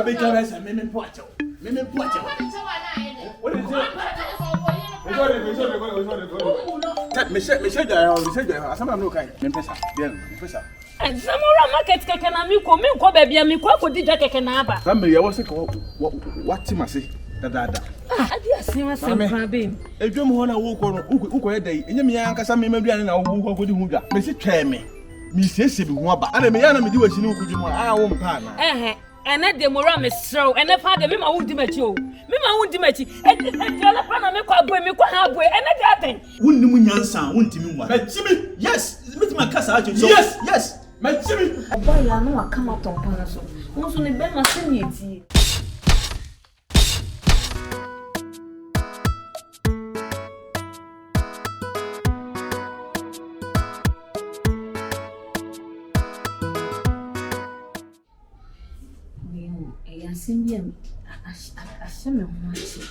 be careless and me poacher. Me poacher. What is it? And some more market can I make or baby, and me quack did Jack and Abba. Family, I was sick. What Tim I say? That. I did see myself crabbing. A drum on a walk on Uko day, and you may some maybe an hour who would do that. Mrs. Chammy, Miss Sissy, and a man do as you know, could you my own partner. And at the Moram is so, and if I had a would dimmer you. Mima won't dimmer you, and the Pana make a boy, make one halfway, and that thing. Wouldn't you young won't you? Jimmy, yes, with my cousin. Yes, my Jimmy. A boy, I know I come out on Panaso. Once on the bed, my senior. Simbian, I shall watch it.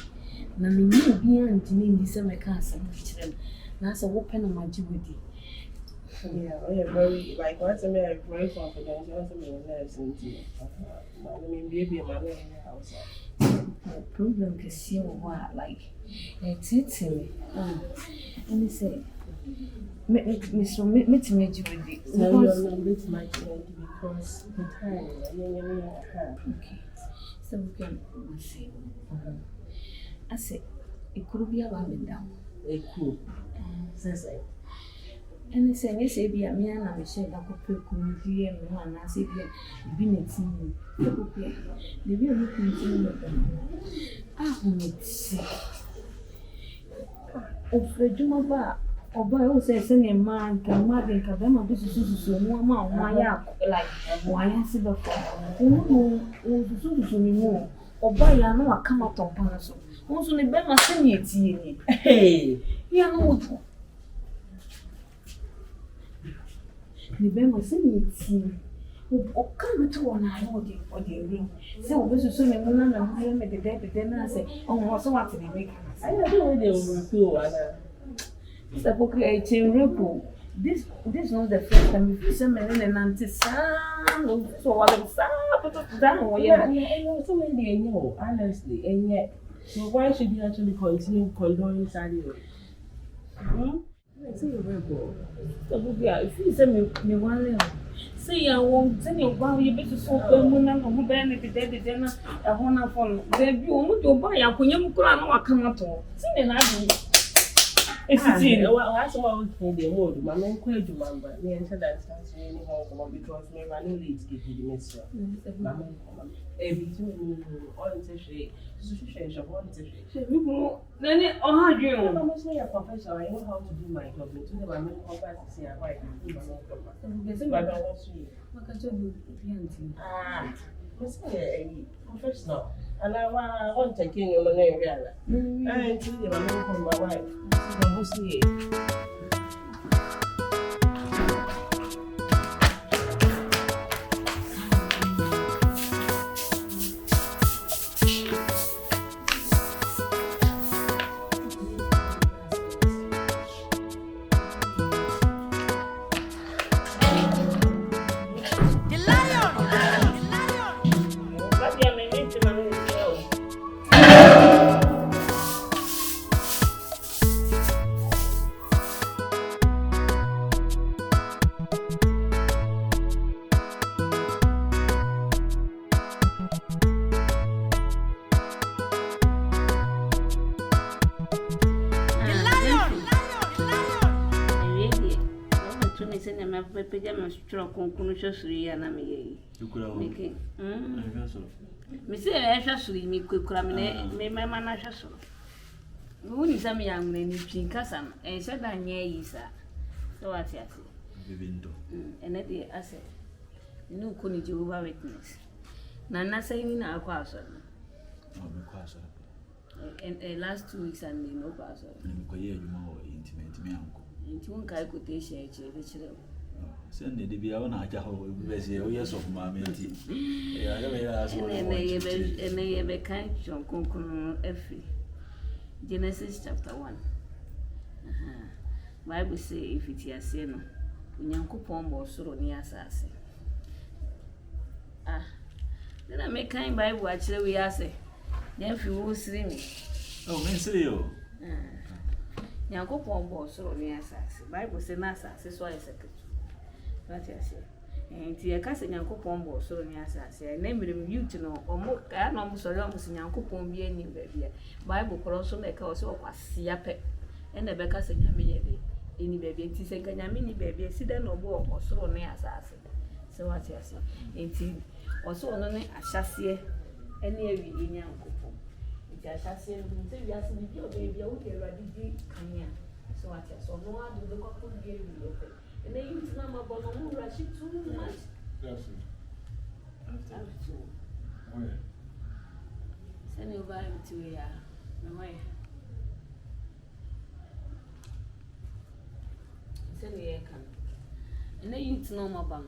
Na me new being to me in some cars and children. That's a open on my duty. Yeah, I am very like once a man, I'm very confident. Once a man, I mean, baby, my in the house. The problem is see what like it's me. And he said, Miss Mitch made you with it. No, it's my friend because the time okay. So we can say, I said, it could be a woman down. A cool. Says I. And he said, yes, be a man, I'm sure that could put me and one. I said, been a team. The real looking to I won't say. Of the Jumaba, or by all says, any man can mother and Kabama, this is so warm, why, like, why I said the phone. Or by I know I come out on Panaso. Also, the Bema senior tea. Hey, you know. The Bema senior tea. Oh, come to one eye or the room. So, this is so many women and I made the dead, then I say, oh, what's what to make? I don't know where they will go. Mr. Pokua, Repo. This not the first time you see men and anti-sound. So, what I'm saying, down. So many know, honestly, and yet, so why should you actually continue condoning Sadio? I say, Repo. If you send me one, say I won't tell you why you better so when I'm going to be dead dinner. I want to follow. There be almost your boy. I couldn't come at all. See, and I do. It's that's what I was saying. The mode, my main question, remember, me and that starts really home because my knowledge gives you the message. Every 2 minutes, all in session, social, all in session. Then it all you. I'm not saying a professional. I know how to do my job. To the main compass to say, I do my own job. But I want to. What can you do? Professional. And I want to take your name. And to the main from my wife. I see it. Making. Miss Ashashley, me could cram in my man Ashashl. Who is a young lady, Cousin, and said I near you, sir. So I say, and at the assay. No, couldn't you over witness? Nana saying our castle. And last 2 weeks and no castle. You more intimate, me uncle. And you won't calculate the children. Send the baby on a jaho, yes, of my mentee. And they have a kind of conclusion. Genesis chapter 1. Bible say if it is sin, when you coupon was so near assassin. Then I make kind Bible actually we are say. Gyemfi will see me. Oh, men say you. Nyankopon boss so me asase. Bible say na asase so ay secret. What you say? Enti ye ka say Nyankopon boss so me asase. Na mmerem youth no omo ka na omo so omo say Nyankopon bi ani ba bia. Bible koro so na ka o say okwasia pe. E na be ka say nyame ye de. Eni ba bia enti say ka nyame ni ba bia si den obo so ne asase. So what you say? Enti oso ono ne ahyase ene awi Nyankopon. Jashasi nti wiase bi o baby o ke ready di kanya so ati so no adu the couple be we open and then you na ma bono mu rush too much Yes. Oh yeah. Send you vibe to ya no way. Send you can and then you na ma bam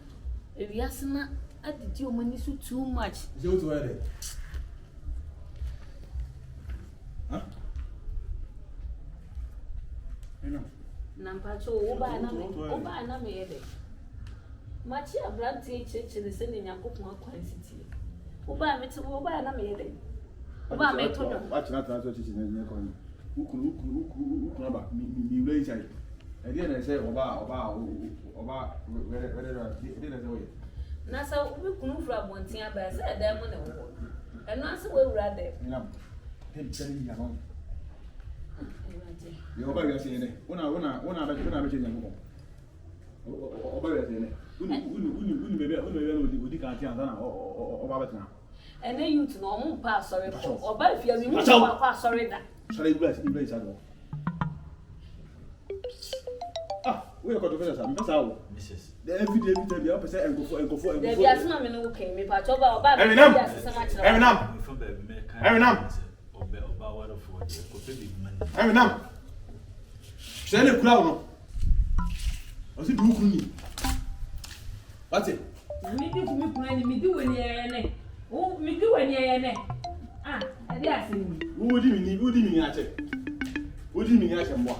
e wiase na adidi o mani so too much Is it to where there? Huh? Nampacho oba na me yede. Machi abranti cheche se ne Nyankopon akwansiti. Oba me to oba na me yede. Oba me to no. Watch na transfer cheche ne ko ni. Ukuru ba mi wure chai. E dey na say oba where dey na say we. Na sa we kunu fra bontin aba se da mo ne wo. E no ase we wura de. Nam. Dem tell ya no. Yo oba ya say ne. Una be change Nyankopon. Oba ya say ne. Uni bebe no odi kan ti anza na oba betena. Ene youth no mo pa sorry for. Oba fia mi mo pa sorry da. Sorry Ibrahim sado. We ko to fesa sa, mbesa wo. Mrs. Every day we person enkofo. There be asma me no okay me pa choba oba be Enyonam. From baby make. Enyonam. Oba water for the coffee big man. Enyonam. Say le kura wo no. O si du kuru ni. What it? Na mi di ku mi kura ni mi di woni ene. O mi di woni ene. Ah, ade asemi. Udi mi ni ache. Udi mi ni ache mwa.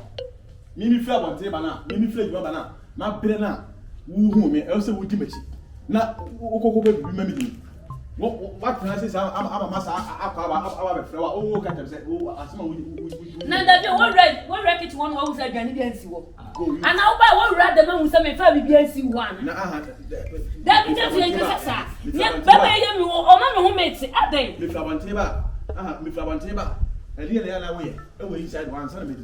Mimi fla bonte bana, mimi fla jwa bana. Ma bere na wu hu me, e se wudi mechi. Na okoko be bi mami di. What na say ama masa aba be fla wa o ka tebe say o asema wudi. Na da bi one red kit one wo say gani bi ansi wo. Ana oba wo wura da ma hu say me fa bi ansi wo ana. Na Da bi je fi nkasa. Nye baba ye mi wo o ma me hu meti adan. Mi fla bonte ba. Mi fla bonte ba. Eli na ya na we. E we inside one sana me di.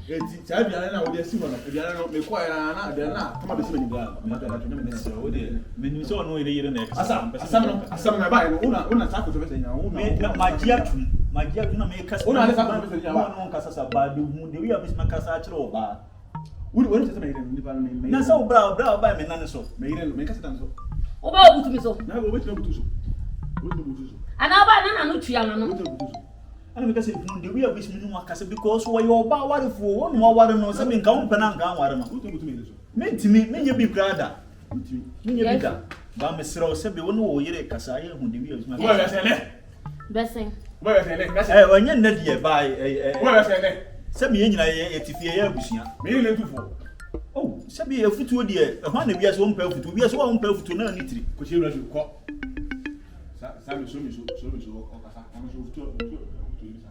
Eti chabi ala na odi asiwo na ebi ala na me kwa na de na kama be sebe ni bra me to na to me So o de menu so no ire ire na asam na ba una ta ko to be nya una me magia tu na me kasa una ale sa ko be nya ba no kasa sa ba de hu de wi abis makasa a kire oba woni se me ire ni ba me na so bra ba me na ne so me ire me kasa tan so Oba obutu mi so. na go be butu so Ana oba na no tuya no. butu so ana me kasa hu de wi abis me no kasa because wo yo oba warefo wo no ware no se me nka wo pena nka ware no butu me so mentimi menye bi brada butu menye bi da ba me sero se be wo no wo yire kasa ye hu de wi abis wo ya se ne Besen. wo ya se ne kasa onye na die ba wo ya se ne se me nyina ye tifie ye abusua me ire ntufo oh se be ye futuo die e ho na bia se wo mpa futuo bia se wo mpa futuo na ni tiri ko che radio ko sa me so o kasa am so futuo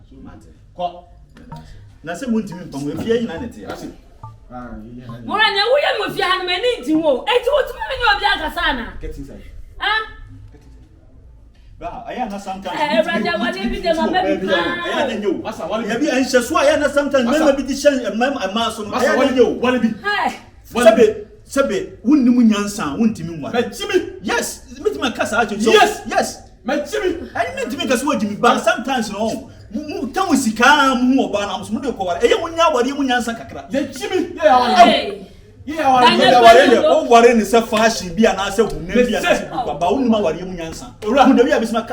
so mate ko na se mo ntimi mpa mo efie nyina ne te asi Mora nya wo ye mo fi han me ni nti wo. Enti wo tumi me ni obi akasa na. get inside Ah? ba aya na sometimes Raja wale bi de ma baby aya na nyo asa wale ya bi anhye so aya na sometimes mama bi di shan mama so no asa aya na nyo wale bi Hey. sebe wunnimu nyansa wuntimi nwa me chimi yes mitimi kasa acho so yes me chimi I mitimi kasa wajimi ba sometimes no mu tamu sika mu oba na so mu de ko ware eye munya ware mu nyansa kakra ye chimi ye ya wale ye ya ware o ware ni se fashion bi ana se hunna bi ana se ba wunima ware mu nyansa mu de wi abisma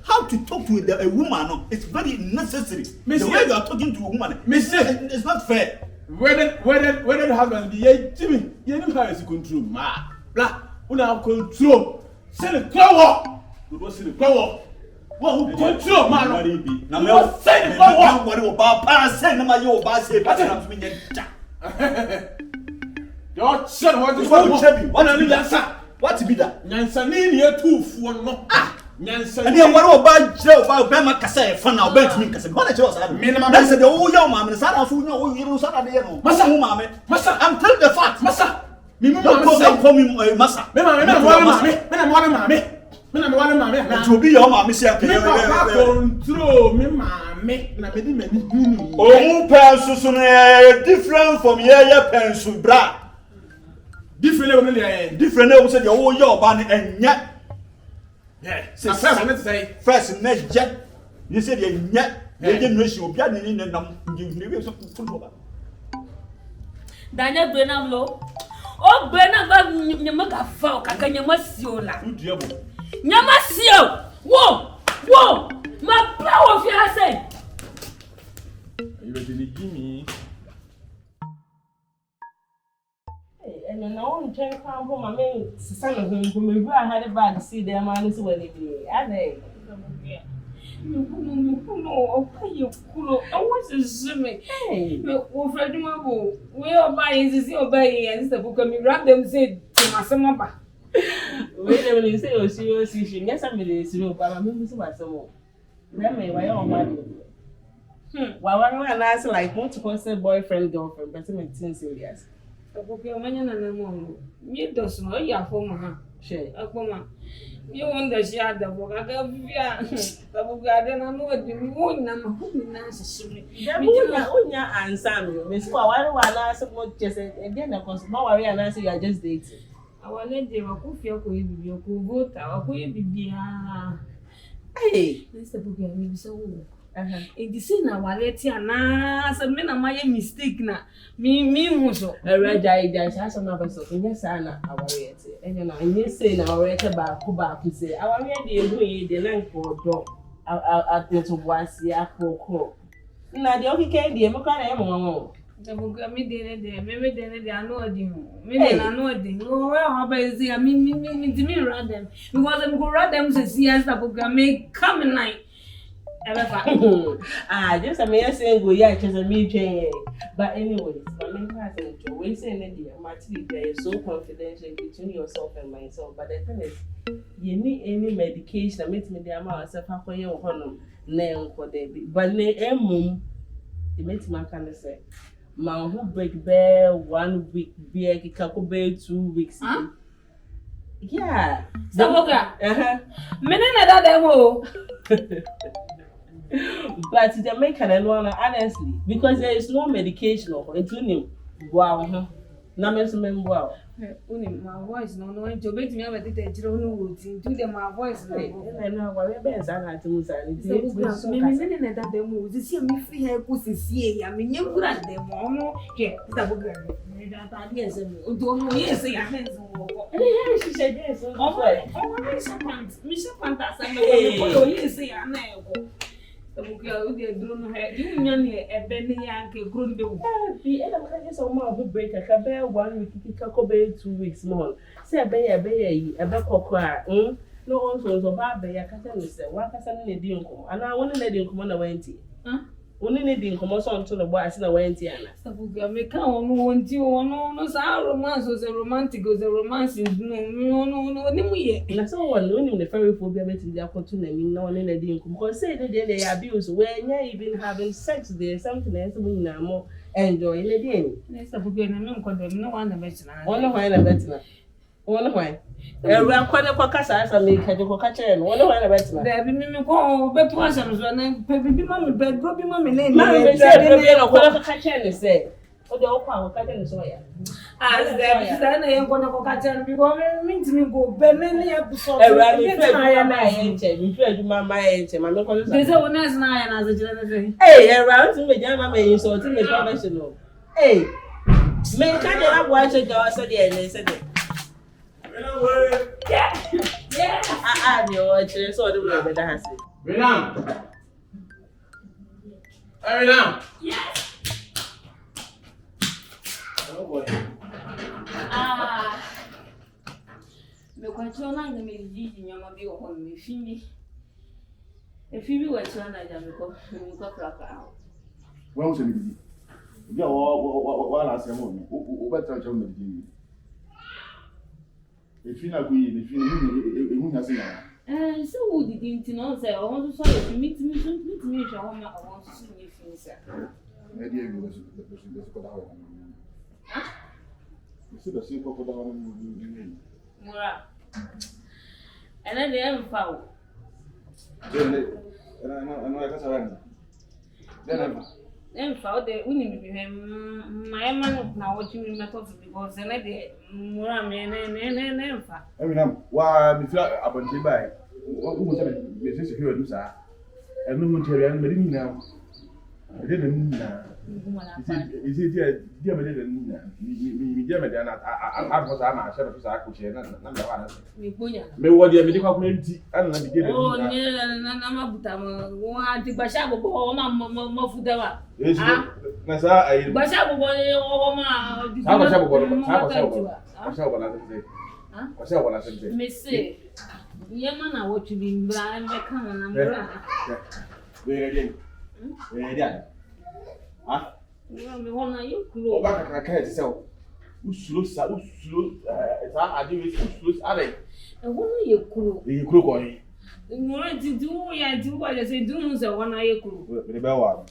how to talk to a woman no it's very necessary the way you are talking to a woman it's not fair whether the husband be ye chimi ye no how is control ma bla una control say the power we go see the power who control man na me say the power ware o ba pa say na ma ye o ba say pa na so me nya your son what is what what be that what be that nyansa ni e tufuo no Nyansa. And then what about Joe about Bama Cassa, fun now, bent me, Cassa. What was that? That's the old young man, the son of who know you Saturday. Massa, Massa, I'm telling the fact, Massa. Don't call me Massa. Men I'm one mammy. That will be your mammy. Control me, mammy. Oh, person different from your pencil, bra. Different levels of your old your band and yet. Yeah, first next jet. You said yet. They didn't wish you get in and give me something. Daniel Brenham low. Oh, Brenham, you make a folk. I can you must see you. Yamasio! Whoa! My power of your say! You ready to give me? And then I want to come home. I mean, son of him from me. I had a bag to see their man is when it be. I think. No, you cool. I want to see me. Hey, we're Freddie Mabo. We are buying this, you're buying, and the book of me. Grab them, said, Masama. Wait a minute, you say you're serious issue. Yes, I'm really serious, but I'm moving to myself. Let me, why are money? Why I ask like want to consider boyfriend, girlfriend, but I'm 10 serious. Okay, when you're not you don't know you're for my share. You want the share the book. I got the book. I don't know what you want. I'm hoping answer. You answer me. Miss Paul, why do I ask about just again? Because my worry and answer you are just dating. Our lady, I could feel you could vote. I could be. Hey, Mr. Booker, maybe so. In the scene, our lady, and as a man, my mistake now. Me, also. A red eye, there's another person. Yes, Anna, our way. And you say, now, we're about Cuba to say, our lady, the length for dog at the was the apple. Now, the only candy, I'm going the book, I mean, maybe they are not doing. Maybe I know it. Oh, how about it? I mean, rather them. Because I'm going to rather them to see us the book. I may come in night. Just a mere saying, go, yeah, just a me. But, anyways, my main person, we say, Matty, they are so confidential between yourself and myself. But the thing is, you need any medication that makes me the amount of half a year or honor, nail for David. But, it makes my kind of say. Man who break bear 1 week, bear bear 2 weeks. Yeah. Saboga. Menena demo. But the American and one honestly, because there is no medication or it will wow. Wow. My voice no to make me have a little routine to them my voice. I know what best I had to lose. That the moves, you see me free hair pussy see. I mean, you grant them more. Yeah, Saboga. Yes, don't know. Yes, I have. She said yes. Mr. Fantastic. Yes, I know. Okay, you don't have you a penny and a grundle. The end of the more who break a cabin 1 week, Cacobe 2 weeks more. Say a bay, a Pokua, no one was a barber, a catalyst, 1 person in a dinkum, and I want to let him come on a wenty. Only needing commotion to the boys in a wenty. Sabuga may come on you, no, our romance was a romantic, was a romance. No, and I saw one winning the fairy phobia in the opportunity, no one in a dinkum, because say that they abuse when you're even having sex there, something else we now more enjoy in the day. Let's have a good no one a veteran. One of a veteran. One way. I'm quite a podcast. I make a catcher and one of a veteran. There be me call bed persons when baby mammy bed, Robbie mammy name. I said, what a catcher say. Oh, the old power catching the soya. As there, I am going to go catch and be going to me go Benny episode. I am my ancient, my ancient, my local. There's a one as nine as a general. Hey, around to me, Jamma, so to me professional. Hey, may I watch a dog said the said. Yeah. I know. So the way that has it. Renam. Yes. Oh boy. Me control na me di nyama bi wo hon me fimi. E fimi wa tira na ja me ko kraka. Wa wo se me di. Bi a wa la se mo mi. O ba tra cha me di. E fina ku yi, e fina ni e hu na se na. So who didn't know say I want to say to meet me show home I want to see you things. Maybe you was the person that's got out. You see the simple put down. Mura. And then they am foul. And I know I got around. Then foul they wouldn't be my man now watching me methods because then they Mura man and Enyonam, why me feel upon the by. What was it? Business here do sir. And no one tell you I'm now. I didn't know. Is it dear Madame? Me, dear Madame, I was a share of Sakuchi and number one. May what the medical community and the beginning. Oh, Namabutam, what the Bashabo or Mofudava. Nasa, I Bashabo or Miss Yamana, what you mean, blind, I can't. Where again? Ah, you go back. I can't sell. Who slow, I do it. Are they? And what are you cool? You cook on it. More to do, I do what I say, do so one eye cool. The bell.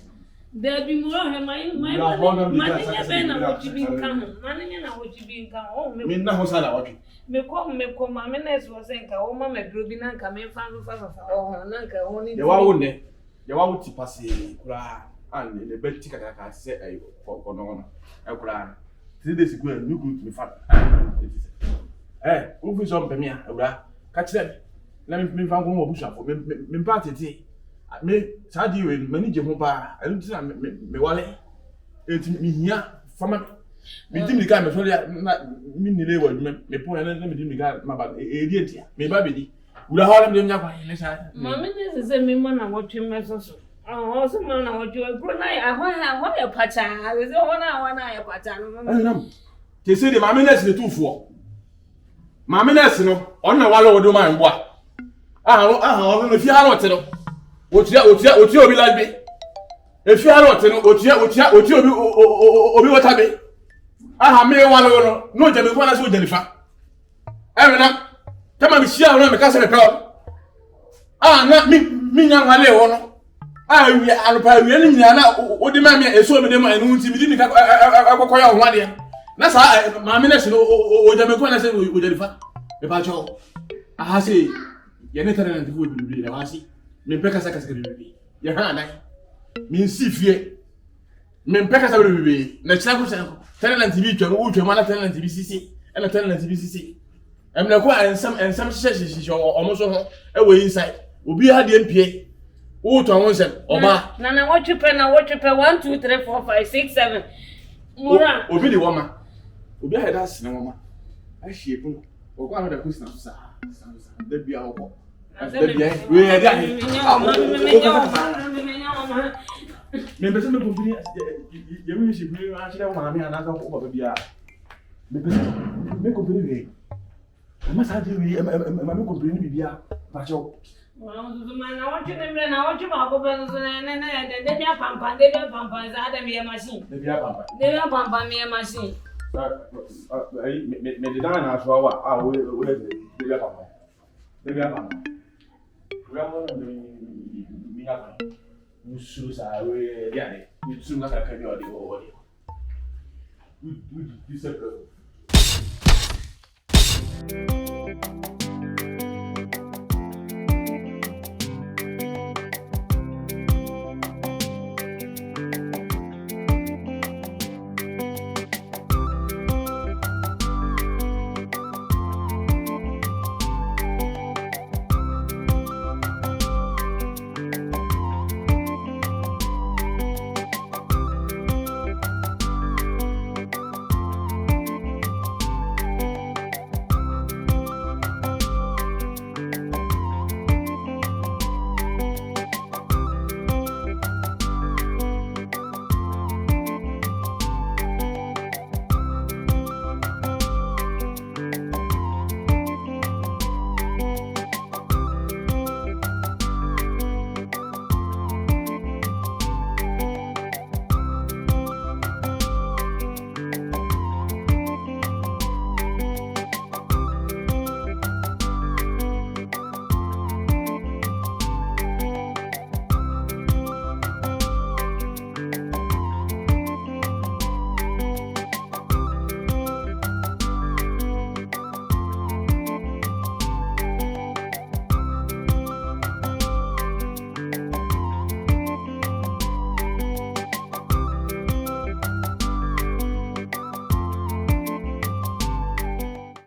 There'll be more of my money and what you been coming. Money and what you been come home. I mean, no, Sala, me come, my menace was saying, oh, Mamma, Grubina, come in, found oh, Nanka, only the one day. You want to pass and the bed ticket I say for no one. 3 days ago, you could be fat. Eh, who is on Pemia? Catch them. Let me find one more bush for me party. Me, Sadi, and many Jehovah, I don't see me wallet. It's me here from a meeting the kind of mini labor, me point and let me do my idiot. Me baby. We are all of them. Mamma is a woman and what you mess. Oh, some man, I want you a good night. I want a pattern. I was 1 hour, a pattern. They say the mamma is the 2-4. Mamma, no, on the wall of the man. What? If you are not, what you be like me? If you are not, what you be what I be? I have me one, no, Jimmy, one as with Jennifer. Enyonam. Come and share on me because of the problem. Not me, young man. We are paying now. What the man is so many and won't see me. I go quiet on 1 year. That's how my minister or Jamaican said we would deliver. The patcho. I say, you're not an anti would be the Wasi. Me Pecas can be. Your hand, mean see fear. Men Pecas will be. National tenant TV to a tenant TBCC and a tenant TBCC. I'm not quite some sessions almost away inside. Will be had the MPA. Oh, to one said, Oba. Nana, what you pay now? What you pay 1, 2, 3, 4, 5, 6, 7. Mura. Obi the woman. Obi had us no woman. I shape. Or one of the Christmas. There be our work. We are there. Members of the company, you wish you bring another over the make company. I must have you, my company be a patcho. Well, the man, I want you to learn how to walk over and they be a pampa, they be a pampa, they be a machine. They be a pampa, me a machine. May the diner as well. I will be a pampa. They be a pampa. We have you shoes are really, you soon not a carry or the audio. We disapprove.